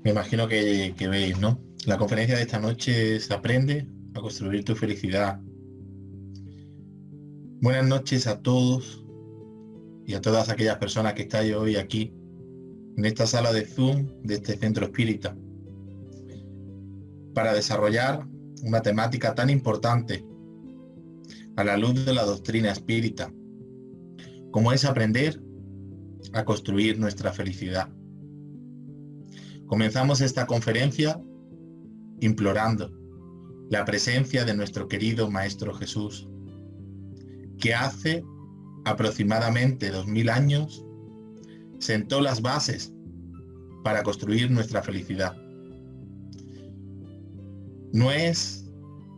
Me imagino que veis, ¿no? La conferencia de esta noche es Aprende a construir tu felicidad. Buenas noches a todos y a todas aquellas personas que estáis hoy aquí, en esta sala de Zoom de este centro espírita, para desarrollar una temática tan importante a la luz de la doctrina espírita, como es aprender a construir nuestra felicidad. Comenzamos esta conferencia implorando la presencia de nuestro querido Maestro Jesús, que hace aproximadamente 2000 años sentó las bases para construir nuestra felicidad. No es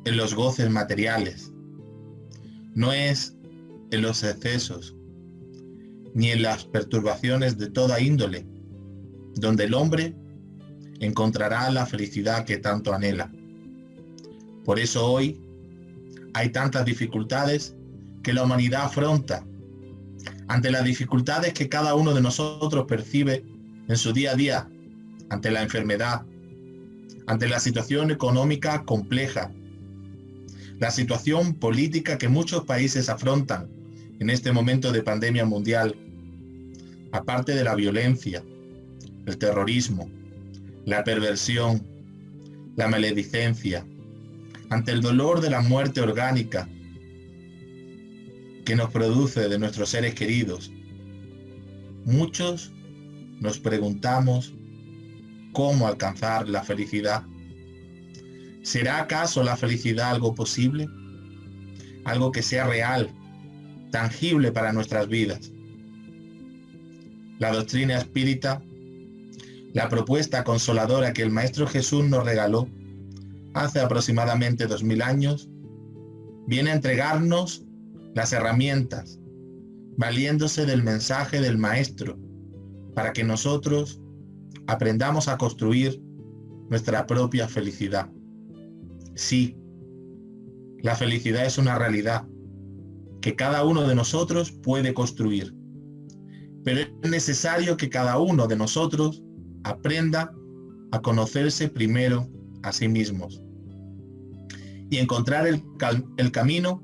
en los goces materiales, no es en los excesos, ni en las perturbaciones de toda índole, donde el hombre encontrará la felicidad que tanto anhela. Por eso hoy hay tantas dificultades que la humanidad afronta. Ante las dificultades que cada uno de nosotros percibe en su día a día, ante la enfermedad, ante la situación económica compleja, la situación política que muchos países afrontan en este momento de pandemia mundial, aparte de la violencia, el terrorismo, la perversión, la maledicencia, ante el dolor de la muerte orgánica que nos produce de nuestros seres queridos, muchos nos preguntamos cómo alcanzar la felicidad. ¿Será acaso la felicidad algo posible? Algo que sea real, tangible para nuestras vidas. La doctrina espírita, la propuesta consoladora que el Maestro Jesús nos regaló hace aproximadamente 2000 años, viene a entregarnos las herramientas, valiéndose del mensaje del Maestro, para que nosotros aprendamos a construir nuestra propia felicidad. Sí, la felicidad es una realidad que cada uno de nosotros puede construir, pero es necesario que cada uno de nosotros aprenda a conocerse primero a sí mismos y encontrar el camino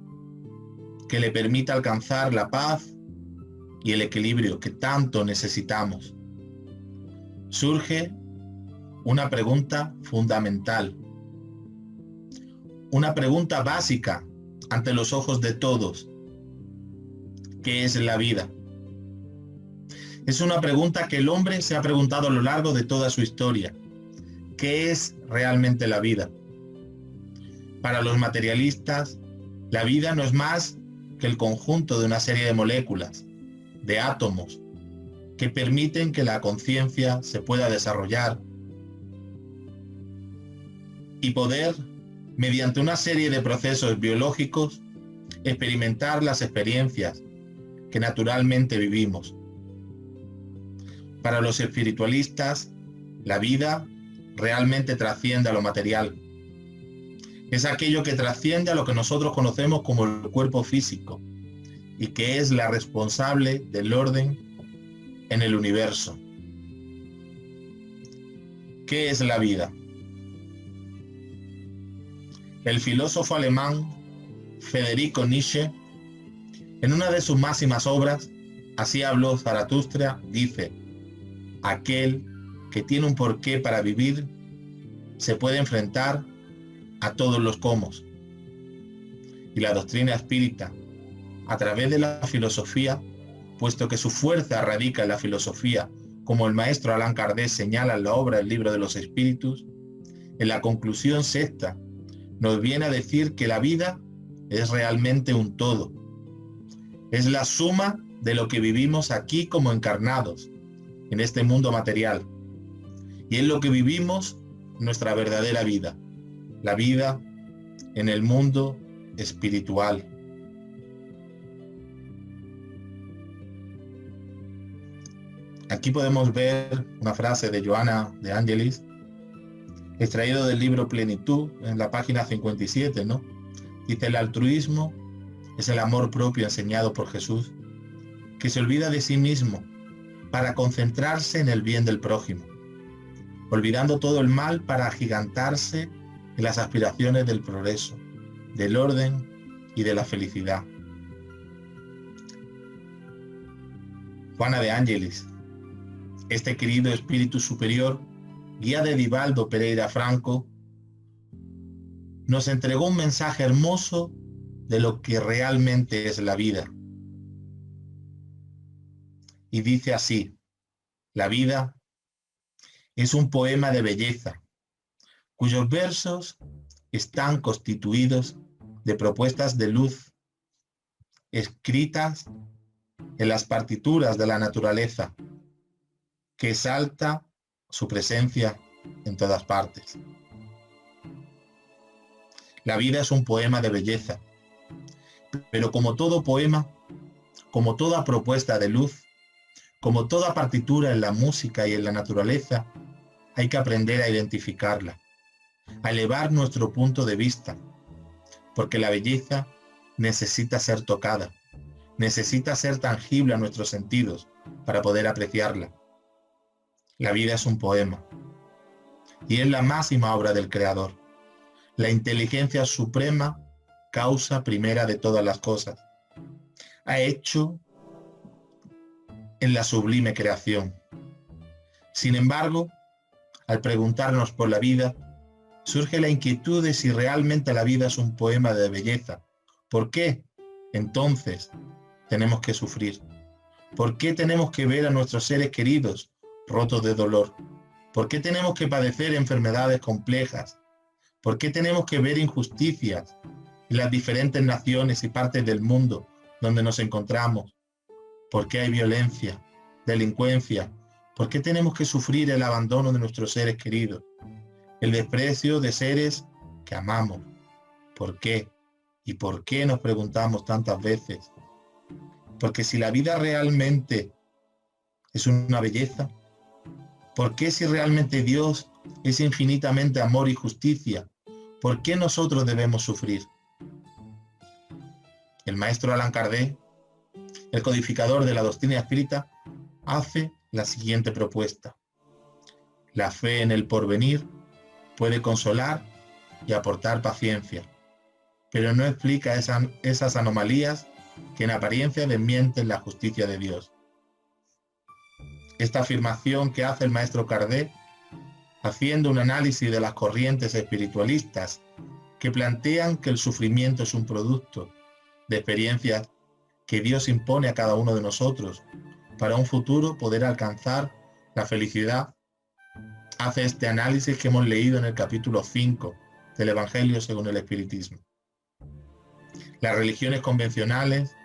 que le permita alcanzar la paz y el equilibrio que tanto necesitamos. Surge una pregunta fundamental, una pregunta básica ante los ojos de todos. ¿Qué es la vida? Es una pregunta que el hombre se ha preguntado a lo largo de toda su historia. ¿Qué es realmente la vida? Para los materialistas, la vida no es más que el conjunto de una serie de moléculas, de átomos, que permiten que la conciencia se pueda desarrollar y poder, mediante una serie de procesos biológicos, experimentar las experiencias que naturalmente vivimos. Para los espiritualistas, la vida realmente trasciende a lo material. Es aquello que trasciende a lo que nosotros conocemos como el cuerpo físico y que es la responsable del orden en el universo. ¿Qué es la vida? El filósofo alemán Friedrich Nietzsche, en una de sus máximas obras, Así habló Zaratustra, dice: aquel que tiene un porqué para vivir se puede enfrentar a todos los cómo. Y la doctrina espírita, a través de la filosofía, puesto que su fuerza radica en la filosofía, como el maestro Allan Kardec señala en la obra El Libro de los Espíritus, en la conclusión sexta, nos viene a decir que la vida es realmente un todo. Es la suma de lo que vivimos aquí como encarnados, en este mundo material. Y es lo que vivimos nuestra verdadera vida, la vida en el mundo espiritual. Aquí podemos ver una frase de Joana de Angelis, extraído del libro Plenitud, en la página 57, ¿no? Dice: el altruismo es el amor propio enseñado por Jesús, que se olvida de sí mismo para concentrarse en el bien del prójimo. olvidando todo el mal para agigantarse en las aspiraciones del progreso, del orden y de la felicidad. Juana de Ángelis, este querido espíritu superior, guía de Divaldo Pereira Franco, nos entregó un mensaje hermoso de lo que realmente es la vida. Y dice así: la vida es un poema de belleza, cuyos versos están constituidos de propuestas de luz, escritas en las partituras de la naturaleza, que exalta su presencia en todas partes. La vida es un poema de belleza, pero como todo poema, como toda propuesta de luz, como toda partitura en la música y en la naturaleza, hay que aprender a identificarla, a elevar nuestro punto de vista, porque la belleza necesita ser tocada, necesita ser tangible a nuestros sentidos para poder apreciarla. La vida es un poema, y es la máxima obra del Creador, la inteligencia suprema, causa primera de todas las cosas. Ha hecho en la sublime creación. Sin embargo, al preguntarnos por la vida, surge la inquietud de si realmente la vida es un poema de belleza. ¿Por qué, entonces, tenemos que sufrir? ¿Por qué tenemos que ver a nuestros seres queridos rotos de dolor? ¿Por qué tenemos que padecer enfermedades complejas? ¿Por qué tenemos que ver injusticias en las diferentes naciones y partes del mundo donde nos encontramos? ¿Por qué hay violencia, delincuencia? ¿Por qué tenemos que sufrir el abandono de nuestros seres queridos? El desprecio de seres que amamos. ¿Por qué? ¿Y por qué nos preguntamos tantas veces? Porque si la vida realmente es una belleza, ¿por qué si realmente Dios es infinitamente amor y justicia, por qué nosotros debemos sufrir? El maestro Allan Kardec, el codificador de la doctrina espírita, hace la siguiente propuesta: la fe en el porvenir puede consolar y aportar paciencia, pero no explica esas anomalías que en apariencia desmienten la justicia de Dios. Esta afirmación que hace el maestro Kardec, haciendo un análisis de las corrientes espiritualistas que plantean que el sufrimiento es un producto de experiencias que Dios impone a cada uno de nosotros para un futuro poder alcanzar la felicidad, hace este análisis que hemos leído en el capítulo 5 del Evangelio según el Espiritismo. Las religiones convencionales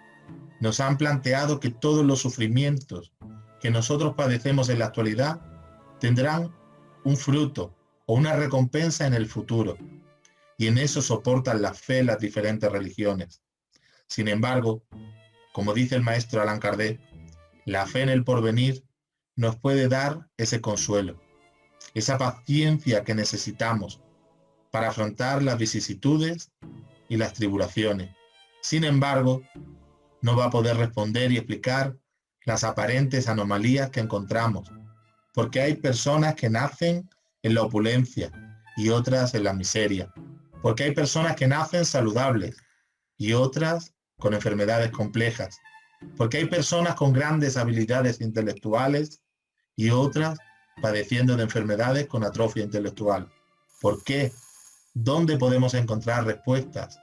nos han planteado que todos los sufrimientos que nosotros padecemos en la actualidad tendrán un fruto o una recompensa en el futuro, y en eso soportan la fe las diferentes religiones. Sin embargo, como dice el maestro Allan Kardec, la fe en el porvenir nos puede dar ese consuelo, esa paciencia que necesitamos para afrontar las vicisitudes y las tribulaciones. Sin embargo, no va a poder responder y explicar las aparentes anomalías que encontramos, porque hay personas que nacen en la opulencia y otras en la miseria, porque hay personas que nacen saludables y otras con enfermedades complejas, porque hay personas con grandes habilidades intelectuales y otras padeciendo de enfermedades con atrofia intelectual. ¿Por qué? ¿Dónde podemos encontrar respuestas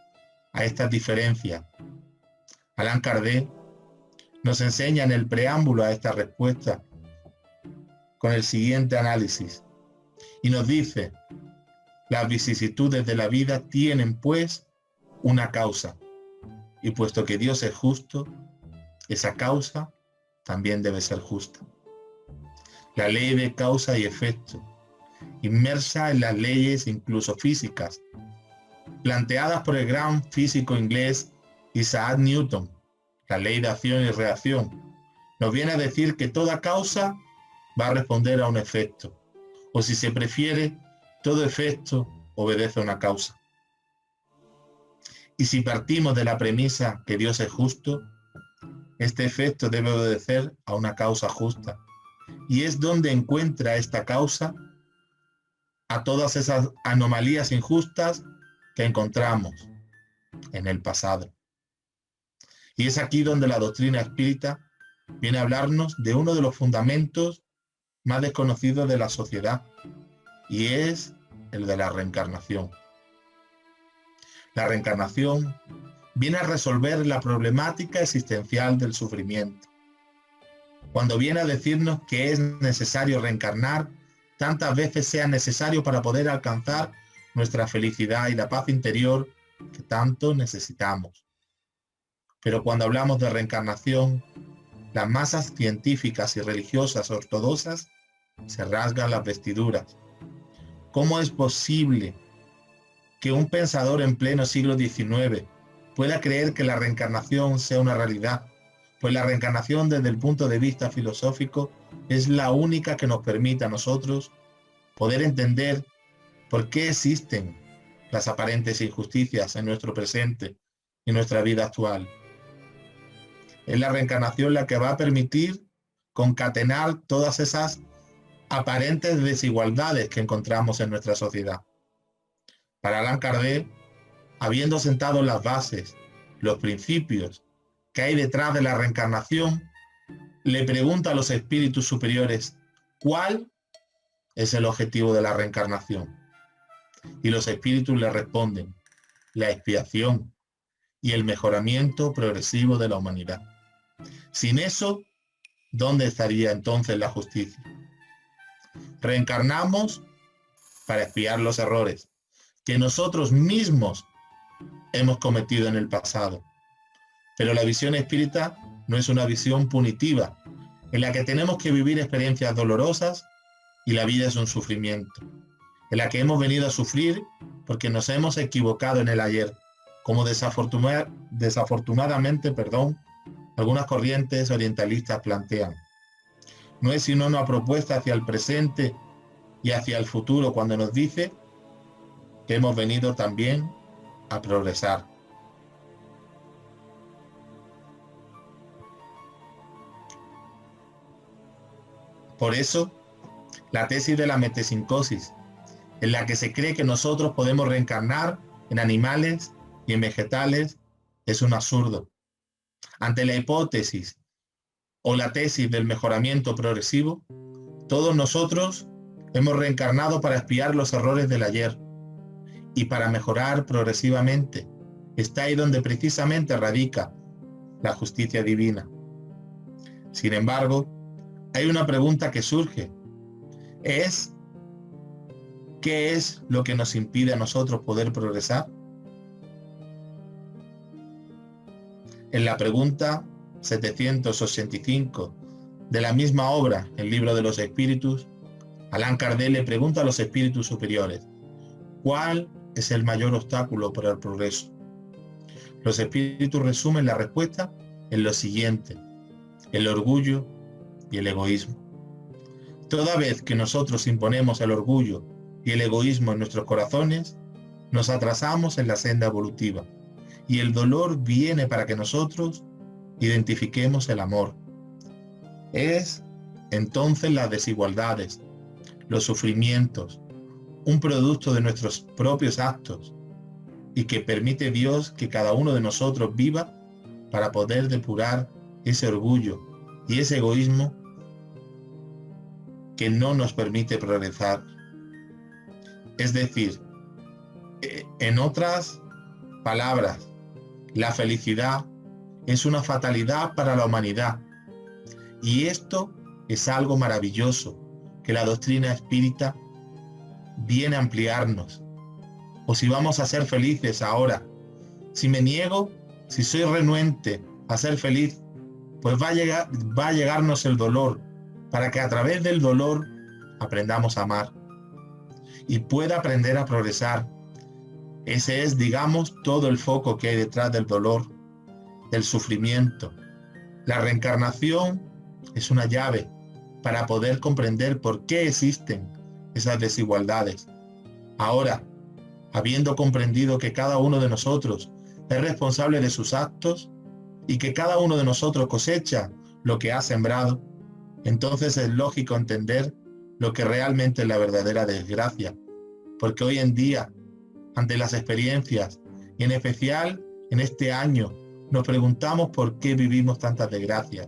a estas diferencias? Allan Kardec nos enseña en el preámbulo a esta respuesta con el siguiente análisis y nos dice: las vicisitudes de la vida tienen pues una causa, y puesto que Dios es justo, esa causa también debe ser justa. La ley de causa y efecto, inmersa en las leyes incluso físicas, planteadas por el gran físico inglés Isaac Newton, la ley de acción y reacción, nos viene a decir que toda causa va a responder a un efecto, o si se prefiere, todo efecto obedece a una causa. Y si partimos de la premisa que Dios es justo, este efecto debe obedecer a una causa justa. Y es donde encuentra esta causa a todas esas anomalías injustas que encontramos en el pasado. Y es aquí donde la doctrina espírita viene a hablarnos de uno de los fundamentos más desconocidos de la sociedad, y es el de la reencarnación. La reencarnación viene a resolver la problemática existencial del sufrimiento, cuando viene a decirnos que es necesario reencarnar tantas veces sea necesario para poder alcanzar nuestra felicidad y la paz interior que tanto necesitamos. Pero cuando hablamos de reencarnación, las masas científicas y religiosas ortodoxas se rasgan las vestiduras. ¿Cómo es posible que un pensador en pleno siglo XIX pueda creer que la reencarnación sea una realidad? Pues la reencarnación desde el punto de vista filosófico es la única que nos permite a nosotros poder entender por qué existen las aparentes injusticias en nuestro presente y nuestra vida actual. Es la reencarnación la que va a permitir concatenar todas esas aparentes desigualdades que encontramos en nuestra sociedad. Para Allan Kardec, habiendo sentado las bases, los principios que hay detrás de la reencarnación, le pregunta a los espíritus superiores, ¿cuál es el objetivo de la reencarnación? Y los espíritus le responden, la expiación y el mejoramiento progresivo de la humanidad. Sin eso, ¿dónde estaría entonces la justicia? Reencarnamos para expiar los errores que nosotros mismos hemos cometido en el pasado. Pero la visión espírita no es una visión punitiva, en la que tenemos que vivir experiencias dolorosas y la vida es un sufrimiento, en la que hemos venido a sufrir porque nos hemos equivocado en el ayer, como desafortunadamente, algunas corrientes orientalistas plantean. No es sino una propuesta hacia el presente y hacia el futuro cuando nos dice que hemos venido también a progresar. Por eso, la tesis de la metempsicosis, en la que se cree que nosotros podemos reencarnar en animales y en vegetales, es un absurdo. Ante la hipótesis o la tesis del mejoramiento progresivo, todos nosotros hemos reencarnado para expiar los errores del ayer y para mejorar progresivamente. Está ahí donde precisamente radica la justicia divina. Sin embargo, hay una pregunta que surge. ¿Qué es lo que nos impide a nosotros poder progresar? En la pregunta 785 de la misma obra, el Libro de los Espíritus, Allan Kardec le pregunta a los espíritus superiores, ¿cuál es el mayor obstáculo para el progreso? Los espíritus resumen la respuesta en lo siguiente: el orgullo y el egoísmo. Toda vez que nosotros imponemos el orgullo y el egoísmo en nuestros corazones, nos atrasamos en la senda evolutiva y el dolor viene para que nosotros identifiquemos el amor. Es entonces las desigualdades, los sufrimientos, un producto de nuestros propios actos y que permite Dios que cada uno de nosotros viva para poder depurar ese orgullo y ese egoísmo que no nos permite progresar. Es decir, en otras palabras, la felicidad es una fatalidad para la humanidad. Y esto es algo maravilloso que la doctrina espírita viene a ampliarnos. O si vamos a ser felices ahora, si me niego, si soy renuente a ser feliz, pues va a llegarnos el dolor, para que a través del dolor aprendamos a amar y pueda aprender a progresar. Ese es, digamos, todo el foco que hay detrás del dolor, del sufrimiento. La reencarnación es una llave para poder comprender por qué existen esas desigualdades. Ahora, habiendo comprendido que cada uno de nosotros es responsable de sus actos y que cada uno de nosotros cosecha lo que ha sembrado, entonces es lógico entender lo que realmente es la verdadera desgracia porque hoy en día, ante las experiencias, y en especial en este año, nos preguntamos por qué vivimos tantas desgracias,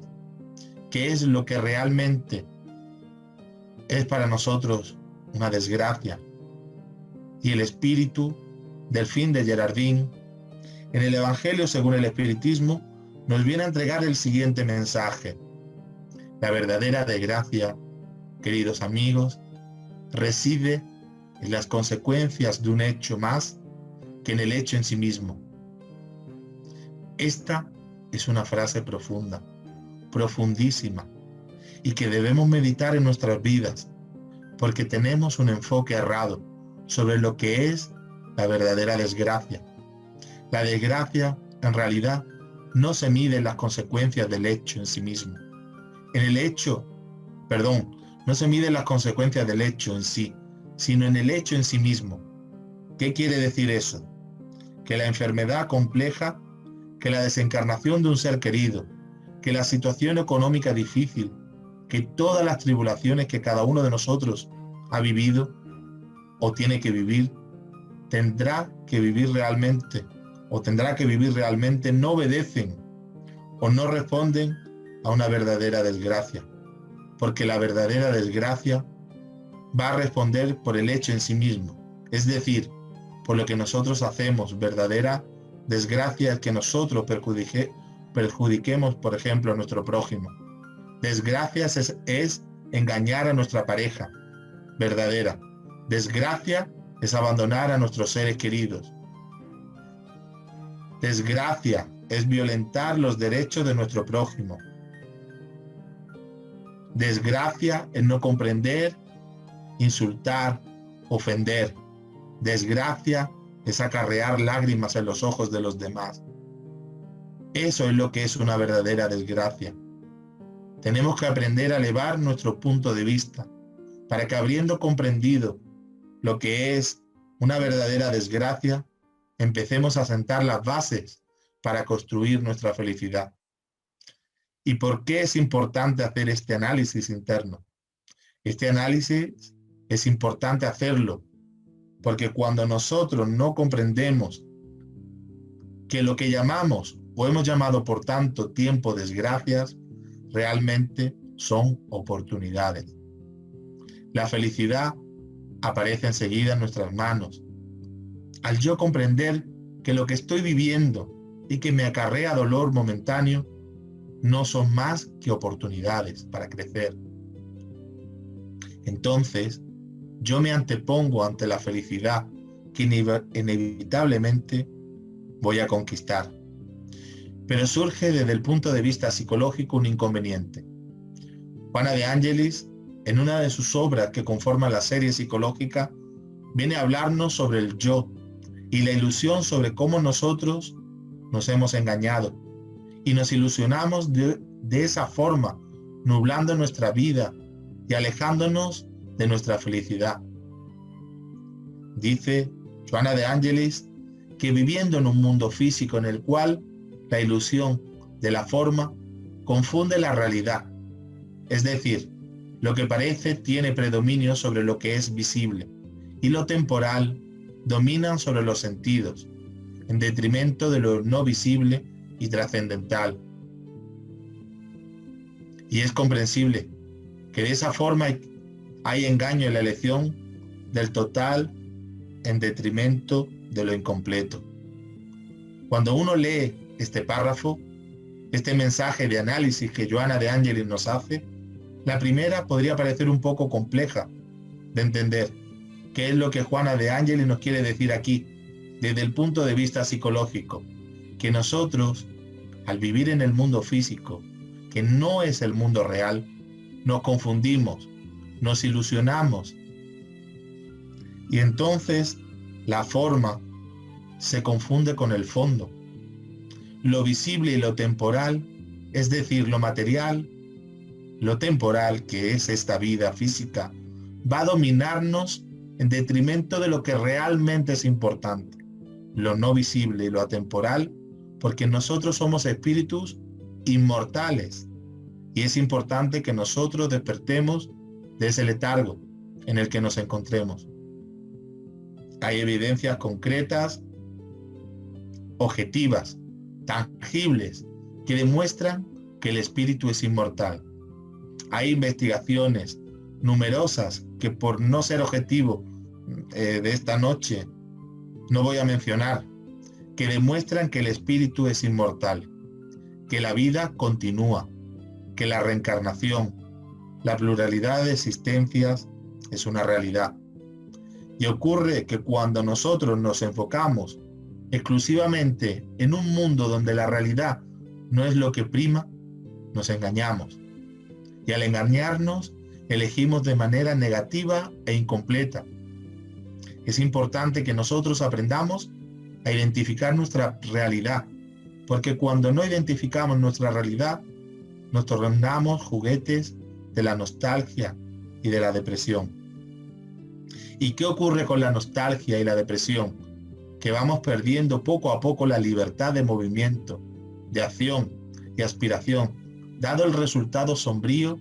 qué es lo que realmente es para nosotros una desgracia. Y el espíritu Delfín de Girardin, en el Evangelio según el Espiritismo, nos viene a entregar el siguiente mensaje. La verdadera desgracia, queridos amigos, reside en las consecuencias de un hecho más que en el hecho en sí mismo. Esta es una frase profunda, profundísima, y que debemos meditar en nuestras vidas, porque tenemos un enfoque errado sobre lo que es la verdadera desgracia. La desgracia, en realidad, no se mide en las consecuencias del hecho en sí mismo. No se mide en las consecuencias del hecho en sí, sino en el hecho en sí mismo. ¿Qué quiere decir eso? Que la enfermedad compleja, que la desencarnación de un ser querido, que la situación económica difícil, que todas las tribulaciones que cada uno de nosotros ha vivido o tiene que vivir, tendrá que vivir realmente no obedecen o no responden a una verdadera desgracia, porque la verdadera desgracia va a responder por el hecho en sí mismo, es decir, por lo que nosotros hacemos. Verdadera desgracia es que nosotros perjudiquemos, por ejemplo, a nuestro prójimo. Desgracia es engañar a nuestra pareja. Verdadera desgracia es abandonar a nuestros seres queridos. Desgracia es violentar los derechos de nuestro prójimo. Desgracia es no comprender, insultar, ofender. Desgracia es acarrear lágrimas en los ojos de los demás. Eso es lo que es una verdadera desgracia. Tenemos que aprender a elevar nuestro punto de vista, para que habiendo comprendido lo que es una verdadera desgracia, empecemos a sentar las bases para construir nuestra felicidad. ¿Y por qué es importante hacer este análisis interno? Este análisis es importante hacerlo porque cuando nosotros no comprendemos que lo que llamamos o hemos llamado por tanto tiempo desgracias, realmente son oportunidades. La felicidad aparece enseguida en nuestras manos. Al yo comprender que lo que estoy viviendo y que me acarrea dolor momentáneo no son más que oportunidades para crecer. Entonces, yo me antepongo ante la felicidad que inevitablemente voy a conquistar. Pero surge desde el punto de vista psicológico un inconveniente. Juana de Ángelis, en una de sus obras que conforman la serie psicológica, viene a hablarnos sobre el yo y la ilusión sobre cómo nosotros nos hemos engañado y nos ilusionamos de esa forma, nublando nuestra vida y alejándonos de nuestra felicidad. Dice Juana de Ángelis que viviendo en un mundo físico en el cual la ilusión de la forma confunde la realidad, es decir, lo que parece tiene predominio sobre lo que es visible y lo temporal dominan sobre los sentidos, en detrimento de lo no visible y trascendental. Y es comprensible que de esa forma hay engaño en la elección del total en detrimento de lo incompleto. Cuando uno lee este párrafo, este mensaje de análisis que Juana de Ángelis nos hace, la primera podría parecer un poco compleja de entender. ¿Qué es lo que Juana de Ángelis nos quiere decir aquí, desde el punto de vista psicológico? Que nosotros, al vivir en el mundo físico, que no es el mundo real, nos confundimos, nos ilusionamos. Y entonces la forma se confunde con el fondo. Lo visible y lo temporal, es decir, lo material, lo temporal, que es esta vida física, va a dominarnos en detrimento de lo que realmente es importante, lo no visible y lo atemporal, porque nosotros somos espíritus inmortales y es importante que nosotros despertemos de ese letargo en el que nos encontremos. Hay evidencias concretas, objetivas, tangibles, que demuestran que el espíritu es inmortal. Hay investigaciones numerosas que, por no ser objetivo de esta noche, no voy a mencionar, que demuestran que el espíritu es inmortal, que la vida continúa, que la reencarnación, la pluralidad de existencias es una realidad. Y ocurre que cuando nosotros nos enfocamos exclusivamente en un mundo donde la realidad no es lo que prima, nos engañamos. Y al engañarnos, elegimos de manera negativa e incompleta. Es importante que nosotros aprendamos a identificar nuestra realidad, porque cuando no identificamos nuestra realidad, nos tornamos juguetes de la nostalgia y de la depresión. ¿Y qué ocurre con la nostalgia y la depresión? Que vamos perdiendo poco a poco la libertad de movimiento, de acción y aspiración. Dado el resultado sombrío,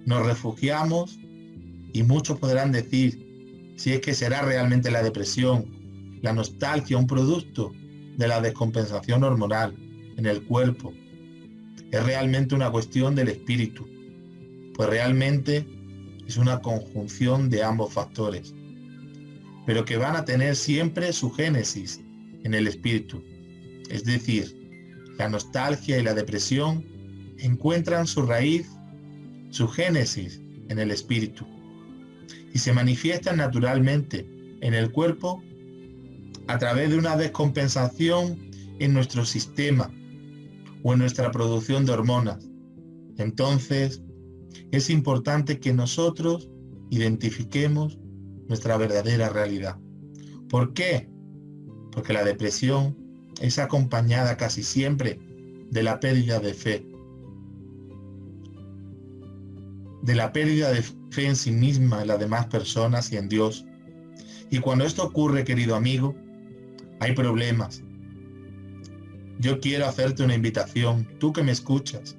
nos refugiamos y muchos podrán decir si es que será realmente la depresión, la nostalgia, un producto de la descompensación hormonal en el cuerpo. Es realmente una cuestión del espíritu, pues realmente es una conjunción de ambos factores, pero que van a tener siempre su génesis en el espíritu. Es decir, la nostalgia y la depresión encuentran su raíz, su génesis en el espíritu, y se manifiestan naturalmente en el cuerpo a través de una descompensación en nuestro sistema o en nuestra producción de hormonas. Entonces, es importante que nosotros identifiquemos nuestra verdadera realidad. ¿Por qué? Porque la depresión es acompañada casi siempre de la pérdida de fe. De la pérdida de fe en sí misma, en las demás personas y en Dios. Y cuando esto ocurre, querido amigo, hay problemas. Yo quiero hacerte una invitación, tú que me escuchas.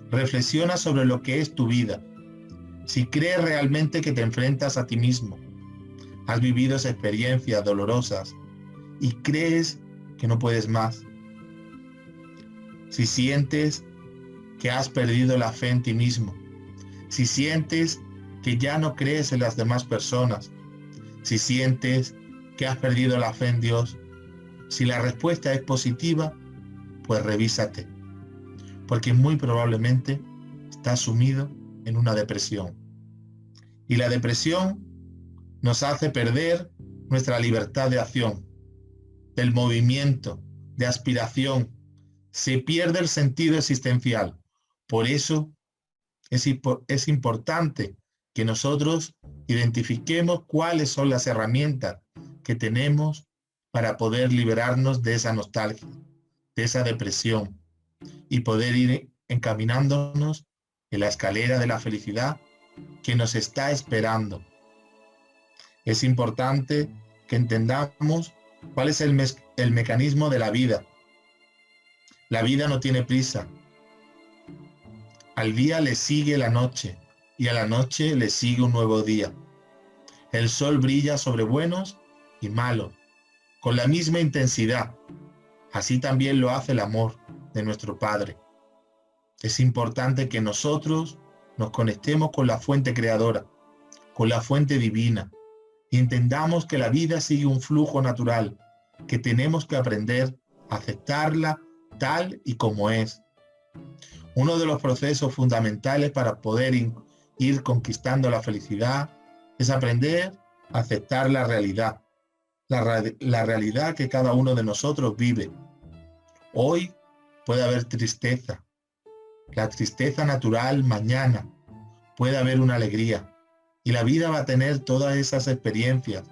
Reflexiona sobre lo que es tu vida. Si crees realmente que te enfrentas a ti mismo, has vivido esas experiencias dolorosas y crees que no puedes más. Si sientes que has perdido la fe en ti mismo, si sientes que ya no crees en las demás personas, si sientes que has perdido la fe en Dios, si la respuesta es positiva, pues revísate, porque muy probablemente estás sumido en una depresión. Y la depresión nos hace perder nuestra libertad de acción, del movimiento, de aspiración. Se pierde el sentido existencial. Por eso es importante que nosotros identifiquemos cuáles son las herramientas que tenemos para poder liberarnos de esa nostalgia, de esa depresión, y poder ir encaminándonos en la escalera de la felicidad que nos está esperando. Es importante que entendamos cuál es el mecanismo de la vida. La vida no tiene prisa. Al día le sigue la noche y a la noche le sigue un nuevo día. El sol brilla sobre buenos y malos, con la misma intensidad. Así también lo hace el amor de nuestro Padre. Es importante que nosotros nos conectemos con la fuente creadora, con la fuente divina, y entendamos que la vida sigue un flujo natural, que tenemos que aprender a aceptarla tal y como es. Uno de los procesos fundamentales para poder ir conquistando la felicidad es aprender a aceptar la realidad, la realidad que cada uno de nosotros vive. Hoy puede haber tristeza, la tristeza natural mañana, puede haber una alegría, y la vida va a tener todas esas experiencias.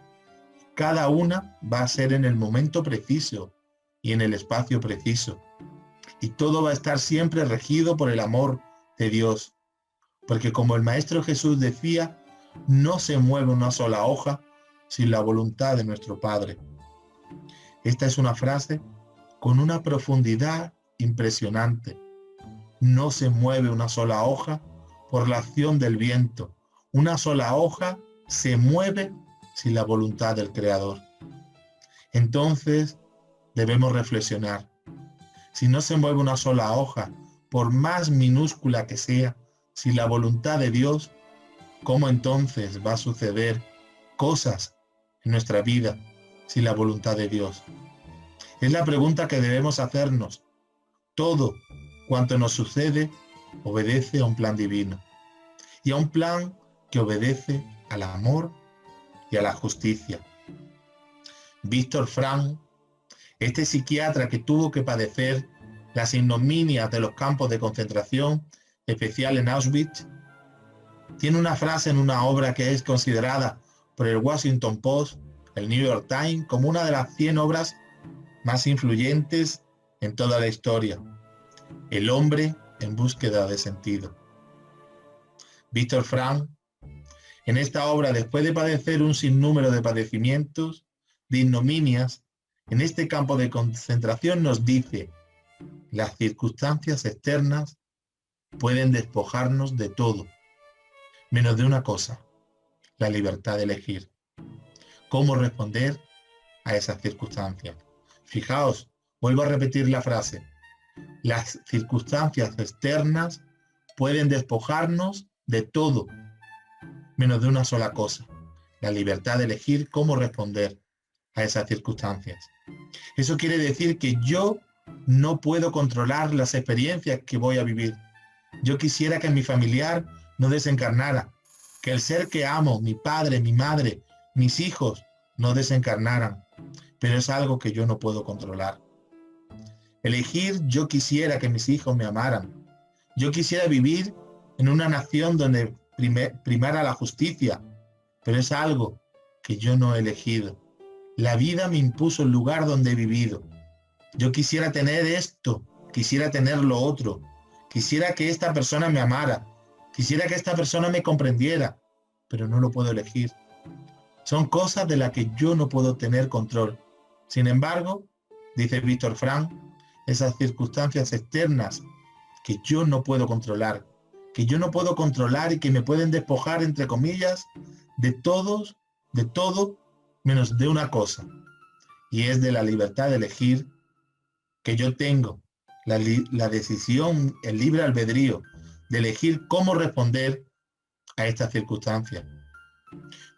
Cada una va a ser en el momento preciso y en el espacio preciso. Y todo va a estar siempre regido por el amor de Dios. Porque como el Maestro Jesús decía, no se mueve una sola hoja sin la voluntad de nuestro Padre. Esta es una frase con una profundidad impresionante. No se mueve una sola hoja por la acción del viento. Una sola hoja se mueve sin la voluntad del Creador. Entonces debemos reflexionar. Si no se mueve una sola hoja, por más minúscula que sea, sin la voluntad de Dios, ¿cómo entonces va a suceder cosas en nuestra vida sin la voluntad de Dios? Es la pregunta que debemos hacernos. Todo cuanto nos sucede obedece a un plan divino y a un plan que obedece al amor y a la justicia. Viktor Frankl, este psiquiatra que tuvo que padecer las ignominias de los campos de concentración, especial en Auschwitz, tiene una frase en una obra que es considerada por el Washington Post, el New York Times, como una de las 100 obras más influyentes en toda la historia: El hombre en búsqueda de sentido. Viktor Frankl, en esta obra, después de padecer un sinnúmero de padecimientos, de ignominias, en este campo de concentración nos dice: las circunstancias externas pueden despojarnos de todo, menos de una cosa: la libertad de elegir cómo responder a esas circunstancias. Fijaos, vuelvo a repetir la frase: las circunstancias externas pueden despojarnos de todo, menos de una sola cosa: la libertad de elegir cómo responder a esas circunstancias. Eso quiere decir que yo no puedo controlar las experiencias que voy a vivir. Yo quisiera que mi familiar no desencarnara, que el ser que amo, mi padre, mi madre, mis hijos, no desencarnaran, pero es algo que yo no puedo controlar. Elegir: yo quisiera que mis hijos me amaran. Yo quisiera vivir en una nación donde primara la justicia, pero es algo que yo no he elegido. La vida me impuso el lugar donde he vivido. Yo quisiera tener esto, quisiera tener lo otro, quisiera que esta persona me amara, quisiera que esta persona me comprendiera, pero no lo puedo elegir. Son cosas de las que yo no puedo tener control. Sin embargo, dice Viktor Frankl, esas circunstancias externas que yo no puedo controlar y que me pueden despojar, entre comillas, de todo, menos de una cosa, y es de la libertad de elegir, que yo tengo la decisión, el libre albedrío de elegir cómo responder a estas circunstancias.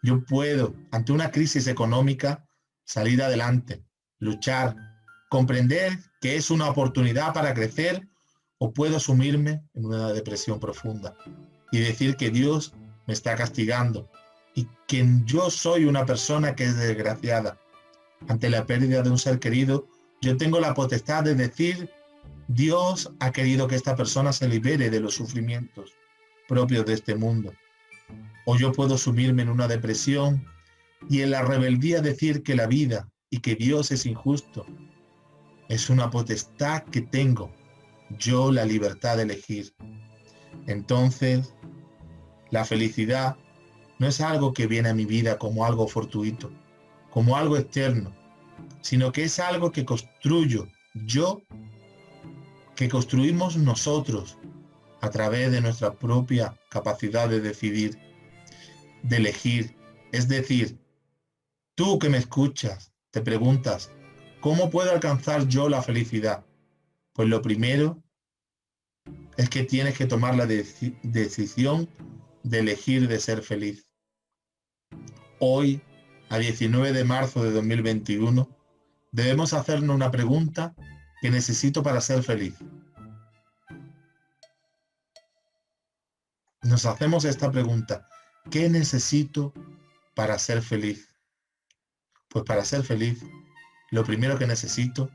Yo puedo, ante una crisis económica, salir adelante, luchar, comprender que es una oportunidad para crecer, o puedo sumirme en una depresión profunda y decir que Dios me está castigando y que yo soy una persona que es desgraciada. Ante la pérdida de un ser querido, yo tengo la potestad de decir: Dios ha querido que esta persona se libere de los sufrimientos propios de este mundo. O yo puedo sumirme en una depresión y en la rebeldía decir que la vida y que Dios es injusto. Es una potestad que tengo yo, la libertad de elegir. Entonces, la felicidad no es algo que viene a mi vida como algo fortuito, como algo externo, sino que es algo que construyo yo, que construimos nosotros a través de nuestra propia capacidad de decidir, de elegir. Es decir, tú que me escuchas, te preguntas: ¿cómo puedo alcanzar yo la felicidad? Pues lo primero es que tienes que tomar la decisión de elegir de ser feliz. Hoy, a 19 de marzo de 2021, debemos hacernos una pregunta: ¿qué necesito para ser feliz? Nos hacemos esta pregunta: ¿qué necesito para ser feliz? Pues para ser feliz, lo primero que necesito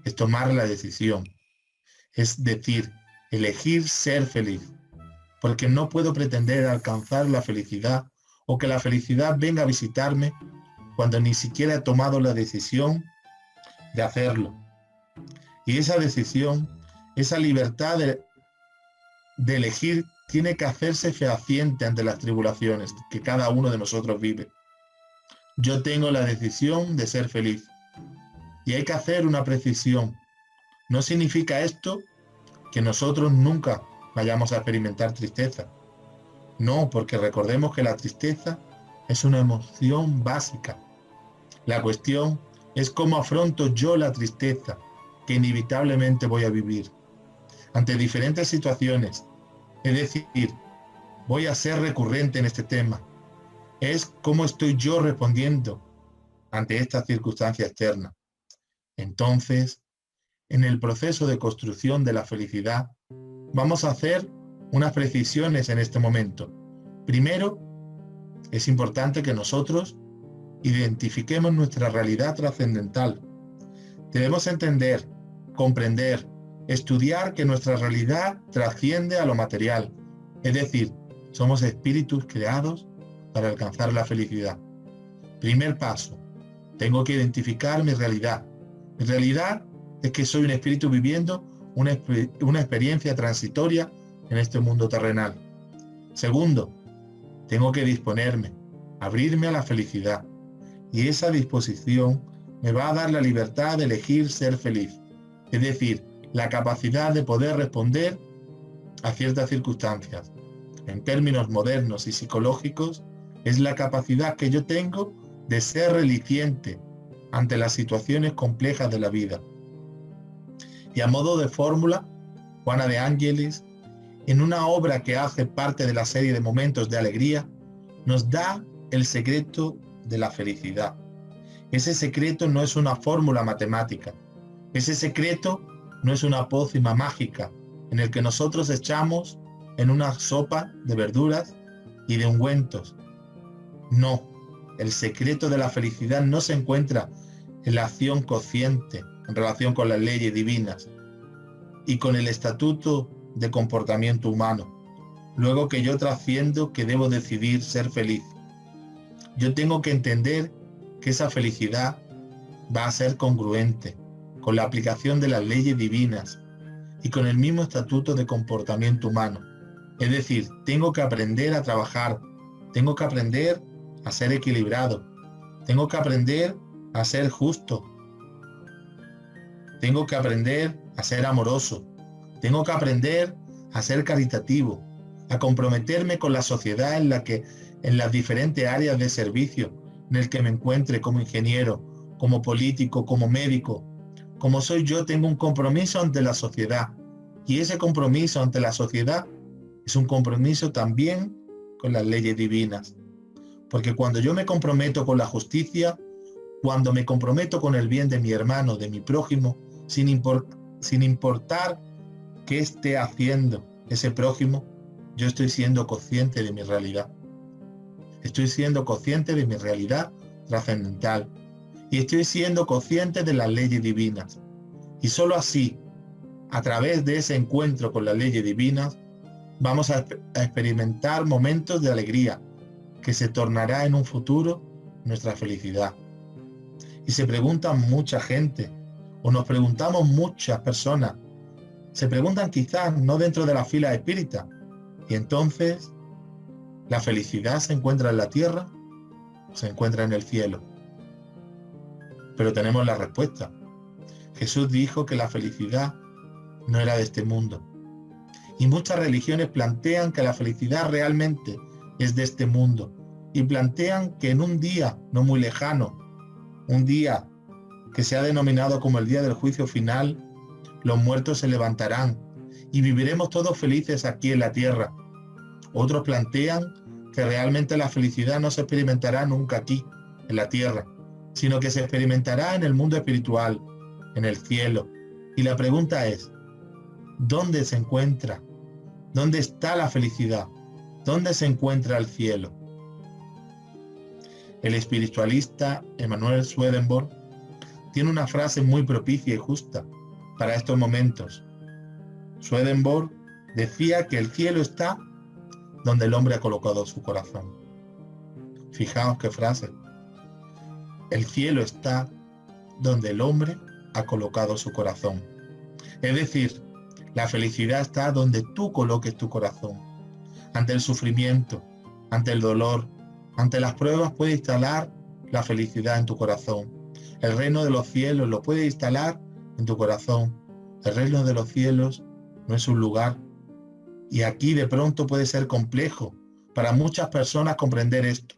es tomar la decisión. Es decir, elegir ser feliz. Porque no puedo pretender alcanzar la felicidad o que la felicidad venga a visitarme cuando ni siquiera he tomado la decisión de hacerlo. Y esa decisión, esa libertad de elegir, tiene que hacerse fehaciente ante las tribulaciones que cada uno de nosotros vive. Yo tengo la decisión de ser feliz y hay que hacer una precisión. No significa esto que nosotros nunca vayamos a experimentar tristeza. No, porque recordemos que la tristeza es una emoción básica. La cuestión es cómo afronto yo la tristeza que inevitablemente voy a vivir ante diferentes situaciones. Es decir, voy a ser recurrente en este tema. Es cómo estoy yo respondiendo ante esta circunstancia externa. Entonces, en el proceso de construcción de la felicidad, vamos a hacer unas precisiones en este momento. Primero, es importante que nosotros identifiquemos nuestra realidad trascendental. Debemos entender, comprender, estudiar que nuestra realidad trasciende a lo material. Es decir, somos espíritus creados para alcanzar la felicidad. Primer paso, tengo que identificar mi realidad. Mi realidad es que soy un espíritu viviendo una experiencia transitoria en este mundo terrenal. Segundo, tengo que disponerme, abrirme a la felicidad. Y esa disposición me va a dar la libertad de elegir ser feliz. Es decir, la capacidad de poder responder a ciertas circunstancias. En términos modernos y psicológicos, es la capacidad que yo tengo de ser resiliente ante las situaciones complejas de la vida. Y a modo de fórmula, Juana de Ángeles, en una obra que hace parte de la serie de Momentos de Alegría, nos da el secreto de la felicidad. Ese secreto no es una fórmula matemática. Ese secreto no es una pócima mágica en el que nosotros echamos en una sopa de verduras y de ungüentos. No, el secreto de la felicidad no se encuentra en la acción consciente en relación con las leyes divinas y con el estatuto de comportamiento humano. Luego que yo trasciendo que debo decidir ser feliz. Yo tengo que entender que esa felicidad va a ser congruente con la aplicación de las leyes divinas y con el mismo estatuto de comportamiento humano. Es decir, tengo que aprender a trabajar, tengo que aprender a ser equilibrado, tengo que aprender a ser justo, tengo que aprender a ser amoroso, tengo que aprender a ser caritativo, a comprometerme con la sociedad en las diferentes áreas de servicio en el que me encuentre, como ingeniero, como político, como médico. Como soy yo, tengo un compromiso ante la sociedad, y ese compromiso ante la sociedad es un compromiso también con las leyes divinas. Porque cuando yo me comprometo con la justicia, cuando me comprometo con el bien de mi hermano, de mi prójimo, sin importar qué esté haciendo ese prójimo, yo estoy siendo consciente de mi realidad. Estoy siendo consciente de mi realidad trascendental y estoy siendo consciente de las leyes divinas. Y solo así, a través de ese encuentro con las leyes divinas, vamos a experimentar momentos de alegría que se tornará en un futuro nuestra felicidad. Y se preguntan mucha gente, o nos preguntamos muchas personas, se preguntan quizás no dentro de la fila espírita, y entonces, ¿la felicidad se encuentra en la tierra o se encuentra en el cielo? Pero tenemos la respuesta. Jesús dijo que la felicidad no era de este mundo. Y muchas religiones plantean que la felicidad realmente es de este mundo. Y plantean que en un día no muy lejano, un día que se ha denominado como el día del juicio final, los muertos se levantarán y viviremos todos felices aquí en la tierra. Otros plantean que realmente la felicidad no se experimentará nunca aquí, en la tierra, sino que se experimentará en el mundo espiritual, en el cielo. Y la pregunta es, ¿dónde se encuentra? ¿Dónde está la felicidad? ¿Dónde se encuentra el cielo? El espiritualista Emanuel Swedenborg tiene una frase muy propicia y justa para estos momentos. Swedenborg decía que el cielo está donde el hombre ha colocado su corazón. Fijaos qué frase. El cielo está donde el hombre ha colocado su corazón. Es decir, la felicidad está donde tú coloques tu corazón. Ante el sufrimiento, ante el dolor, ante las pruebas puede instalar la felicidad en tu corazón. El reino de los cielos lo puede instalar en tu corazón. El reino de los cielos no es un lugar. Y aquí de pronto puede ser complejo para muchas personas comprender esto,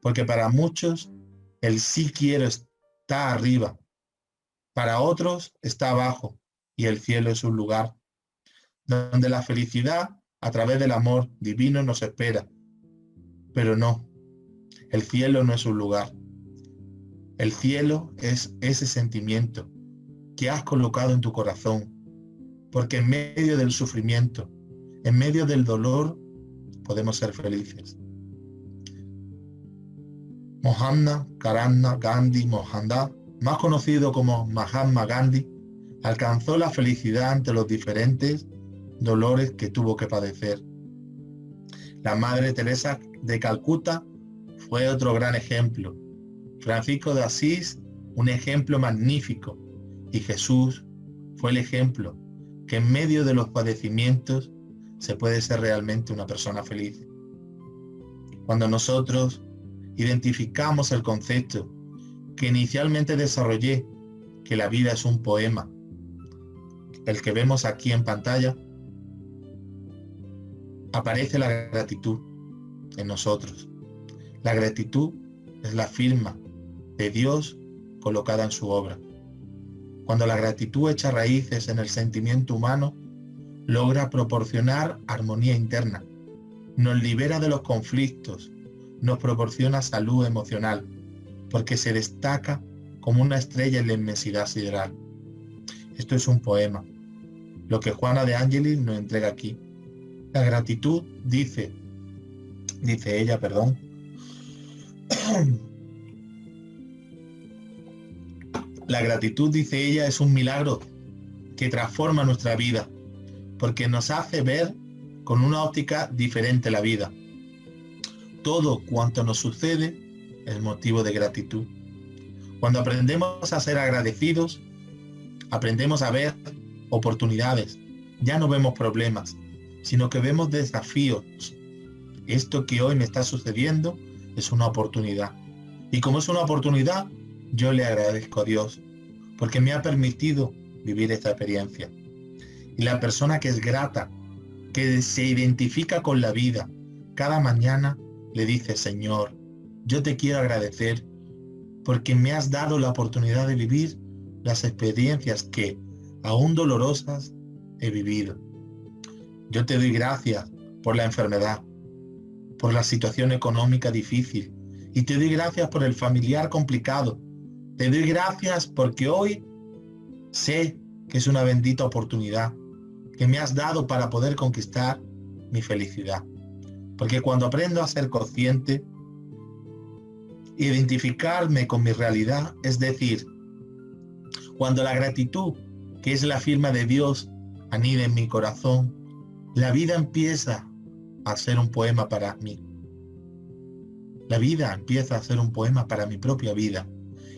porque para muchos el sí quiero está arriba, para otros está abajo, y el cielo es un lugar donde la felicidad a través del amor divino nos espera. Pero no, el cielo no es un lugar. El cielo es ese sentimiento que has colocado en tu corazón, porque en medio del sufrimiento, en medio del dolor, podemos ser felices. Mohandas Karamchand Gandhi Mohandas, más conocido como Mahatma Gandhi, alcanzó la felicidad ante los diferentes dolores que tuvo que padecer. La Madre Teresa de Calcuta fue otro gran ejemplo. Francisco de Asís, un ejemplo magnífico. Y Jesús fue el ejemplo que en medio de los padecimientos se puede ser realmente una persona feliz. Cuando nosotros identificamos el concepto que inicialmente desarrollé, que la vida es un poema, el que vemos aquí en pantalla, aparece la gratitud en nosotros. La gratitud es la firma de Dios colocada en su obra. Cuando la gratitud echa raíces en el sentimiento humano, logra proporcionar armonía interna, nos libera de los conflictos, nos proporciona salud emocional, porque se destaca como una estrella en la inmensidad sideral. Esto es un poema, lo que Juana de Angelis nos entrega aquí. La gratitud, dice ella, la gratitud, dice ella, es un milagro que transforma nuestra vida, porque nos hace ver con una óptica diferente la vida. Todo cuanto nos sucede es motivo de gratitud. Cuando aprendemos a ser agradecidos, aprendemos a ver oportunidades. Ya no vemos problemas, sino que vemos desafíos. Esto que hoy me está sucediendo es una oportunidad. Y como es una oportunidad, yo le agradezco a Dios, porque me ha permitido vivir esta experiencia. Y la persona que es grata, que se identifica con la vida, cada mañana le dice: Señor, yo te quiero agradecer porque me has dado la oportunidad de vivir las experiencias que, aún dolorosas, he vivido. Yo te doy gracias por la enfermedad, por la situación económica difícil, y te doy gracias por el familiar complicado. Te doy gracias porque hoy sé que es una bendita oportunidad que me has dado para poder conquistar mi felicidad. Porque cuando aprendo a ser consciente, identificarme con mi realidad, es decir, cuando la gratitud, que es la firma de Dios, anida en mi corazón, la vida empieza a ser un poema para mí. La vida empieza a ser un poema para mi propia vida.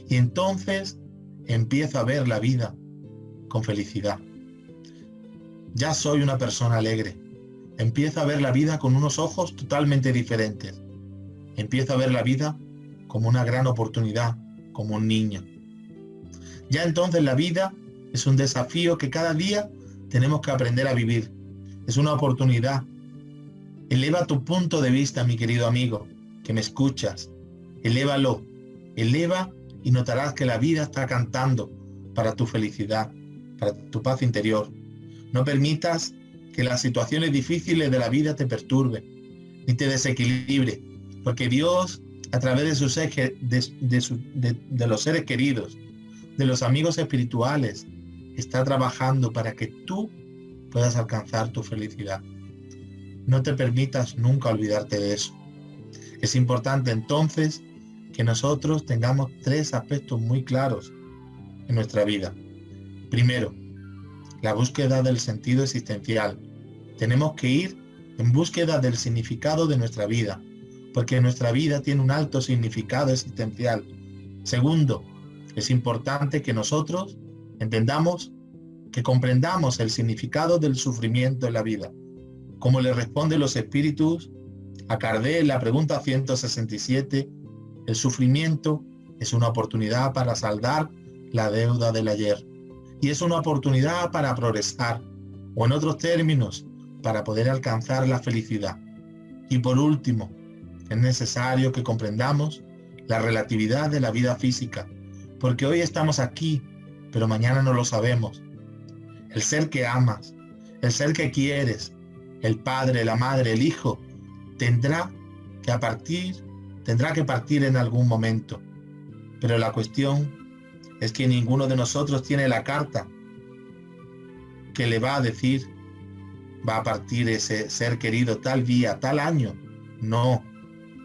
Y entonces empiezo a ver la vida con felicidad. Ya soy una persona alegre. Empiezo a ver la vida con unos ojos totalmente diferentes. Empiezo a ver la vida como una gran oportunidad, como un niño. Ya entonces la vida es un desafío que cada día tenemos que aprender a vivir. Es una oportunidad. Eleva tu punto de vista, mi querido amigo, que me escuchas. Elévalo. Eleva y notarás que la vida está cantando para tu felicidad, para tu paz interior. No permitas que las situaciones difíciles de la vida te perturben, ni te desequilibre, porque Dios, a través de los seres queridos, de los amigos espirituales, está trabajando para que tú puedas alcanzar tu felicidad. No te permitas nunca olvidarte de eso. Es importante entonces que nosotros tengamos 3 aspectos muy claros en nuestra vida. Primero, la búsqueda del sentido existencial. Tenemos que ir en búsqueda del significado de nuestra vida, porque nuestra vida tiene un alto significado existencial. Segundo, es importante que nosotros entendamos, que comprendamos el significado del sufrimiento en la vida. Como le responden los espíritus a Kardec en la pregunta 167, el sufrimiento es una oportunidad para saldar la deuda del ayer. Y es una oportunidad para progresar, o en otros términos, para poder alcanzar la felicidad. Y por último, Es necesario que comprendamos la relatividad de la vida física, porque hoy estamos aquí, pero mañana no lo sabemos. El ser que amas, el ser que quieres, el padre, la madre, el hijo, tendrá que partir en algún momento. Pero la cuestión es que ninguno de nosotros tiene la carta que le va a decir, va a partir ese ser querido tal día, tal año. No,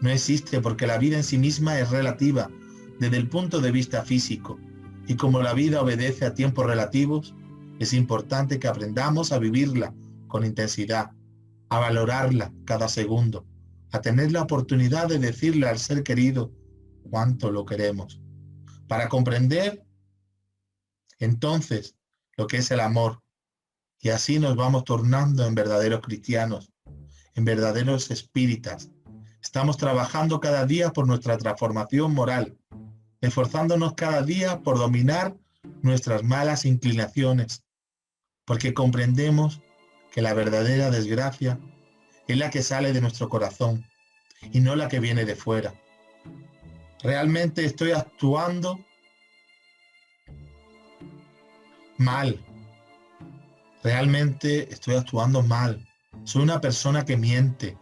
no existe, porque la vida en sí misma es relativa desde el punto de vista físico. Y como la vida obedece a tiempos relativos, es importante que aprendamos a vivirla con intensidad, a valorarla cada segundo, a tener la oportunidad de decirle al ser querido cuánto lo queremos, para comprender entonces lo que es el amor, y así nos vamos tornando en verdaderos cristianos, en verdaderos espíritas. Estamos trabajando cada día por nuestra transformación moral, esforzándonos cada día por dominar nuestras malas inclinaciones, porque comprendemos que la verdadera desgracia es la que sale de nuestro corazón y no la que viene de fuera. Realmente estoy actuando mal. Realmente estoy actuando mal. Soy una persona que miente,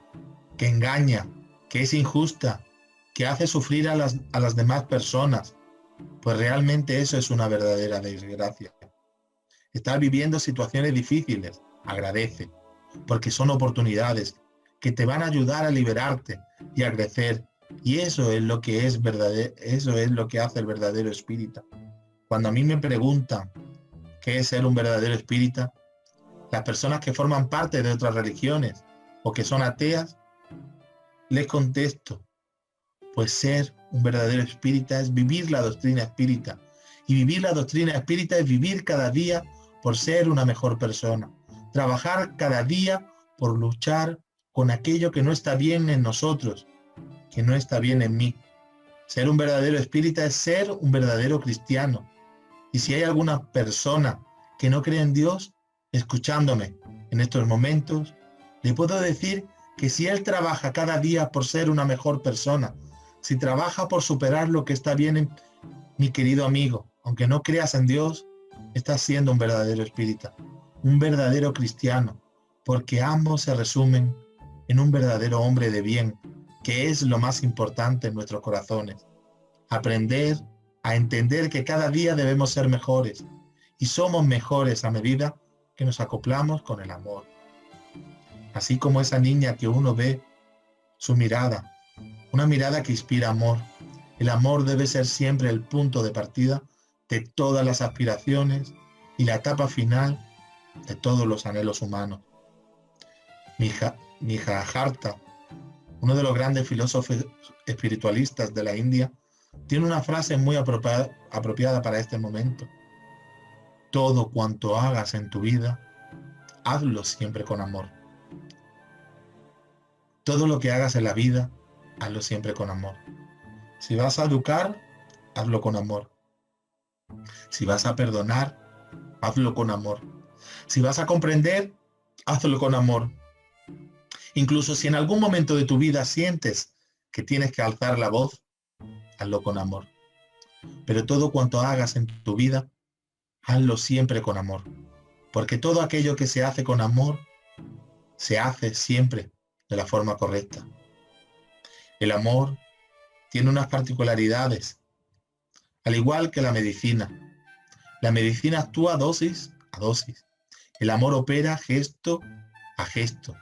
que engaña, que es injusta, que hace sufrir a las demás personas. Pues realmente eso es una verdadera desgracia. Estar viviendo situaciones difíciles, agradece, porque son oportunidades que te van a ayudar a liberarte y a crecer. Y eso es lo que es verdadero, eso es lo que hace el verdadero espírita. Cuando a mí me preguntan qué es ser un verdadero espírita, las personas que forman parte de otras religiones o que son ateas, les contesto, pues ser un verdadero espírita es vivir la doctrina espírita. Y vivir la doctrina espírita es vivir cada día por ser una mejor persona. Trabajar cada día por luchar con aquello que no está bien en nosotros, que no está bien en mí. Ser un verdadero espírita es ser un verdadero cristiano. Y si hay alguna persona que no cree en Dios, escuchándome en estos momentos, le puedo decir que si él trabaja cada día por ser una mejor persona, si trabaja por superar lo que está bien mi querido amigo, aunque no creas en Dios, estás siendo un verdadero espírita, un verdadero cristiano, porque ambos se resumen en un verdadero hombre de bien, que es lo más importante en nuestros corazones. Aprender a entender que cada día debemos ser mejores, y somos mejores a medida que nos acoplamos con el amor. Así como esa niña que uno ve, su mirada, una mirada que inspira amor. El amor debe ser siempre el punto de partida de todas las aspiraciones y la etapa final de todos los anhelos humanos. Mahatma, uno de los grandes filósofos espiritualistas de la India, tiene una frase muy apropiada para este momento. Todo cuanto hagas en tu vida, hazlo siempre con amor. Todo lo que hagas en la vida, hazlo siempre con amor. Si vas a educar, hazlo con amor. Si vas a perdonar, hazlo con amor. Si vas a comprender, hazlo con amor. Incluso si en algún momento de tu vida sientes que tienes que alzar la voz, hazlo con amor. Pero todo cuanto hagas en tu vida, hazlo siempre con amor. Porque todo aquello que se hace con amor, se hace siempre de la forma correcta. El amor tiene unas particularidades, al igual que la medicina. La medicina actúa dosis a dosis. El amor opera gesto a gesto.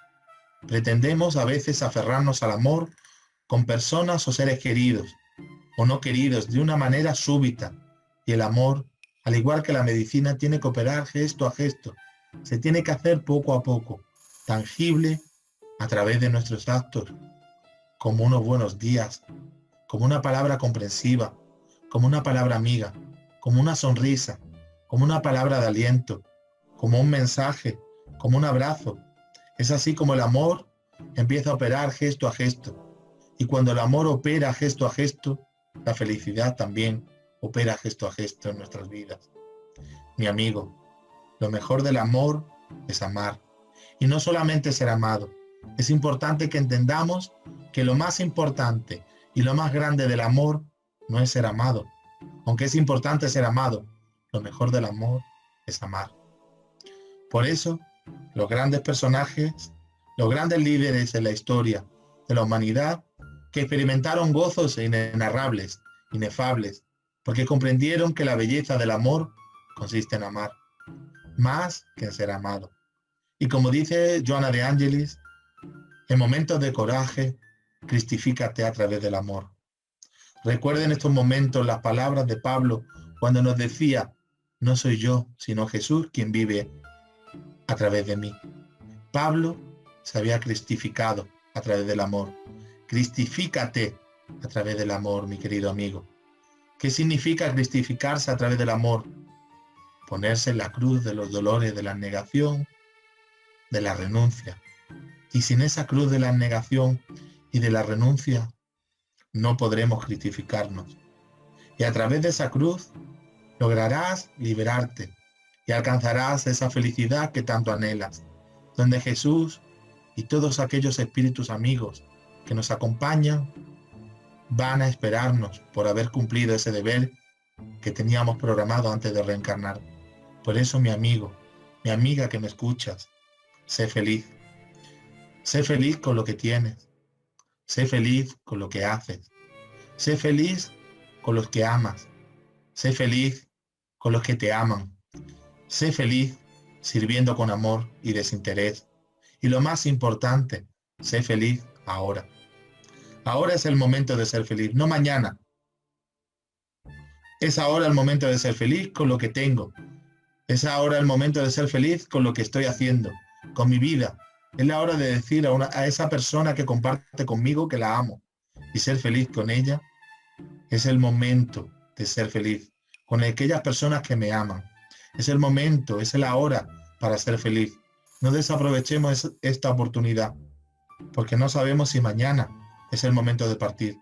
Pretendemos a veces aferrarnos al amor con personas o seres queridos o no queridos de una manera súbita. Y el amor, al igual que la medicina, tiene que operar gesto a gesto. Se tiene que hacer poco a poco, tangible a través de nuestros actos, como unos buenos días, como una palabra comprensiva, como una palabra amiga, como una sonrisa, como una palabra de aliento, como un mensaje, como un abrazo. Es así como el amor empieza a operar gesto a gesto. Y cuando el amor opera gesto a gesto, la felicidad también opera gesto a gesto en nuestras vidas. Mi amigo, lo mejor del amor es amar. Y no solamente ser amado. Es importante que entendamos que lo más importante y lo más grande del amor no es ser amado. Aunque es importante ser amado, lo mejor del amor es amar. Por eso, los grandes personajes, los grandes líderes de la historia de la humanidad, que experimentaron gozos inenarrables, inefables, porque comprendieron que la belleza del amor consiste en amar, más que en ser amado. Y como dice Joana de Angelis, en momentos de coraje, cristifícate a través del amor. Recuerden estos momentos las palabras de Pablo cuando nos decía, no soy yo, sino Jesús quien vive a través de mí. Pablo se había cristificado a través del amor. Cristifícate a través del amor, mi querido amigo. ¿Qué significa cristificarse a través del amor? Ponerse en la cruz de los dolores de la negación, de la renuncia. Y sin esa cruz de la negación y de la renuncia, no podremos cristificarnos. Y a través de esa cruz lograrás liberarte y alcanzarás esa felicidad que tanto anhelas, donde Jesús y todos aquellos espíritus amigos que nos acompañan van a esperarnos por haber cumplido ese deber que teníamos programado antes de reencarnar. Por eso, mi amigo, mi amiga que me escuchas, sé feliz. Sé feliz con lo que tienes. Sé feliz con lo que haces. Sé feliz con los que amas. Sé feliz con los que te aman. Sé feliz sirviendo con amor y desinterés. Y lo más importante, sé feliz ahora. Ahora es el momento de ser feliz, no mañana. Es ahora el momento de ser feliz con lo que tengo. Es ahora el momento de ser feliz con lo que estoy haciendo, con mi vida. Es la hora de decir a esa persona que comparte conmigo que la amo y ser feliz con ella. Es el momento de ser feliz con aquellas personas que me aman. Es el momento, es la hora para ser feliz. No desaprovechemos esta oportunidad, porque no sabemos si mañana es el momento de partir.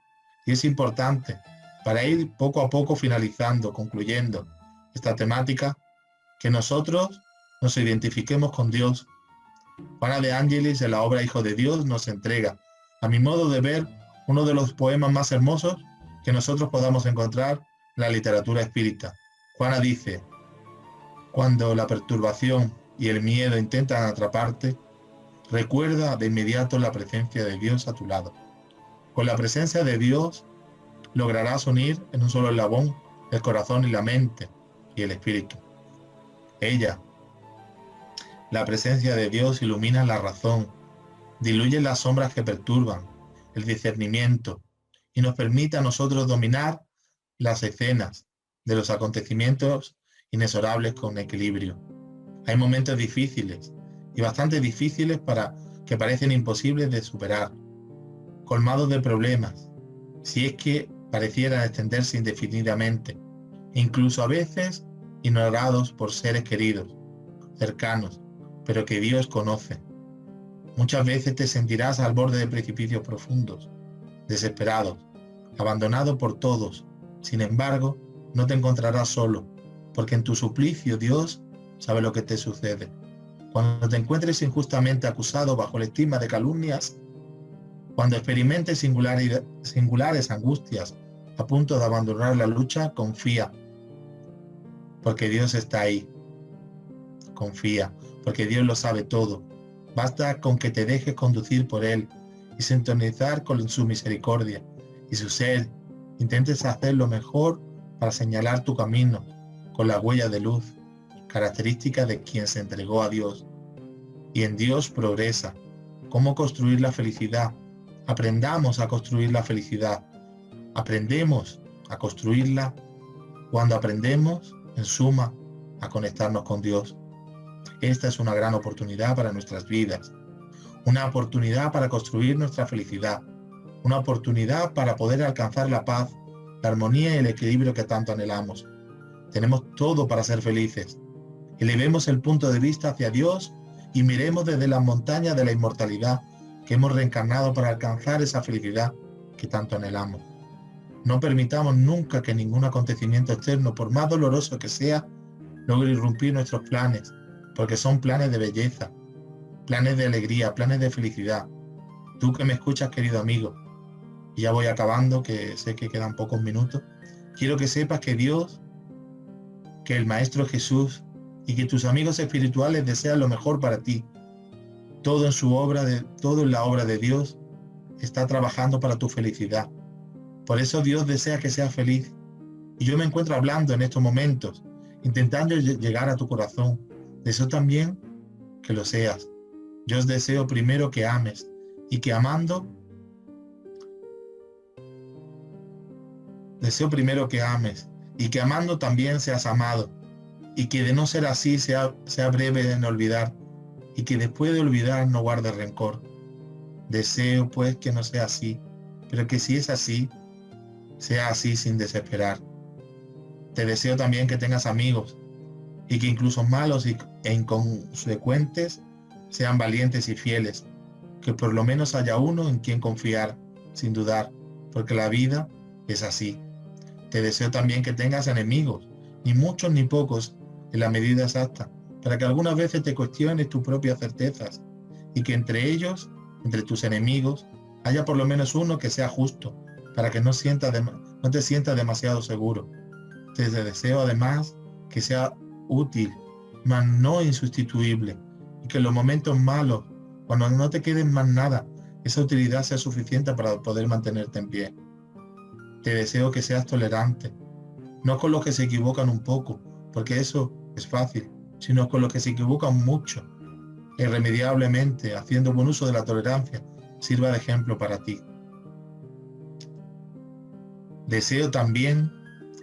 Y es importante, para ir poco a poco finalizando, concluyendo esta temática, que nosotros nos identifiquemos con Dios. Joana de Angelis, en la obra Hijo de Dios, nos entrega, a mi modo de ver, uno de los poemas más hermosos que nosotros podamos encontrar en la literatura espírita. Juana dice, cuando la perturbación y el miedo intentan atraparte, recuerda de inmediato la presencia de Dios a tu lado. Con la presencia de Dios lograrás unir en un solo eslabón el corazón y la mente y el espíritu. Ella, la presencia de Dios, ilumina la razón, diluye las sombras que perturban, el discernimiento, y nos permite a nosotros dominar las escenas de los acontecimientos inexorables con equilibrio. Hay momentos difíciles, y bastante difíciles que parecen imposibles de superar, colmados de problemas, si es que parecieran extenderse indefinidamente, e incluso a veces ignorados por seres queridos, cercanos, pero que Dios conoce. Muchas veces te sentirás al borde de precipicios profundos, desesperados, abandonado por todos. Sin embargo, no te encontrarás solo, porque en tu suplicio Dios sabe lo que te sucede. Cuando te encuentres injustamente acusado bajo el estigma de calumnias, cuando experimentes singulares angustias a punto de abandonar la lucha, confía, porque Dios está ahí. Confía, porque Dios lo sabe todo. Basta con que te dejes conducir por Él y sintonizar con su misericordia y su ser. Intentes hacer lo mejor para señalar tu camino con la huella de luz, característica de quien se entregó a Dios. Y en Dios progresa. ¿Cómo construir la felicidad? Aprendamos a construir la felicidad. Aprendemos a construirla cuando aprendemos, en suma, a conectarnos con Dios. Esta es una gran oportunidad para nuestras vidas, una oportunidad para construir nuestra felicidad, una oportunidad para poder alcanzar la paz, la armonía y el equilibrio que tanto anhelamos. Tenemos todo para ser felices. Elevemos el punto de vista hacia Dios y miremos desde las montañas de la inmortalidad que hemos reencarnado para alcanzar esa felicidad que tanto anhelamos. No permitamos nunca que ningún acontecimiento externo, por más doloroso que sea, logre irrumpir nuestros planes, porque son planes de belleza, planes de alegría, planes de felicidad. Tú que me escuchas, querido amigo, y ya voy acabando, que sé que quedan pocos minutos, quiero que sepas que Dios, que el Maestro Jesús y que tus amigos espirituales desean lo mejor para ti. Todo en la obra de Dios está trabajando para tu felicidad. Por eso Dios desea que seas feliz. Y yo me encuentro hablando en estos momentos, intentando llegar a tu corazón. Deseo también que lo seas. Yo os deseo primero que ames y que amando, deseo primero que ames y que amando también seas amado. Y que de no ser así sea breve en olvidar y que después de olvidar no guarde rencor. Deseo pues que no sea así, pero que si es así, sea así sin desesperar. Te deseo también que tengas amigos y que incluso malos e inconsecuentes sean valientes y fieles, que por lo menos haya uno en quien confiar, sin dudar, porque la vida es así. Te deseo también que tengas enemigos, ni muchos ni pocos, en la medida exacta, para que algunas veces te cuestiones tus propias certezas y que entre ellos, entre tus enemigos, haya por lo menos uno que sea justo, para que no te sientas demasiado seguro. Te deseo además que sea útil, mas no insustituible, y que en los momentos malos, cuando no te quede más nada, esa utilidad sea suficiente para poder mantenerte en pie. Te deseo que seas tolerante, no con los que se equivocan un poco, porque eso es fácil, sino con los que se equivocan mucho, irremediablemente, haciendo buen uso de la tolerancia, sirva de ejemplo para ti. Deseo también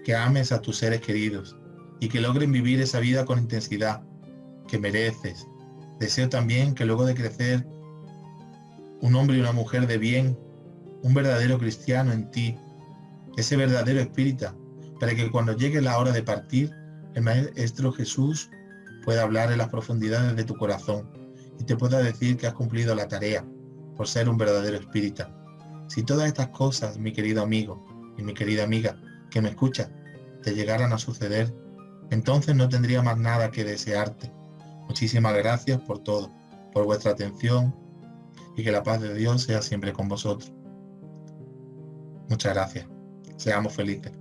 que ames a tus seres queridos y que logren vivir esa vida con intensidad que mereces. Deseo también que luego de crecer un hombre y una mujer de bien, un verdadero cristiano en ti, ese verdadero espírita, para que cuando llegue la hora de partir, el Maestro Jesús pueda hablar en las profundidades de tu corazón y te pueda decir que has cumplido la tarea por ser un verdadero espírita. Si todas estas cosas, mi querido amigo y mi querida amiga que me escucha, te llegaran a suceder, entonces no tendría más nada que desearte. Muchísimas gracias por todo, por vuestra atención y que la paz de Dios sea siempre con vosotros. Muchas gracias. Seamos felices.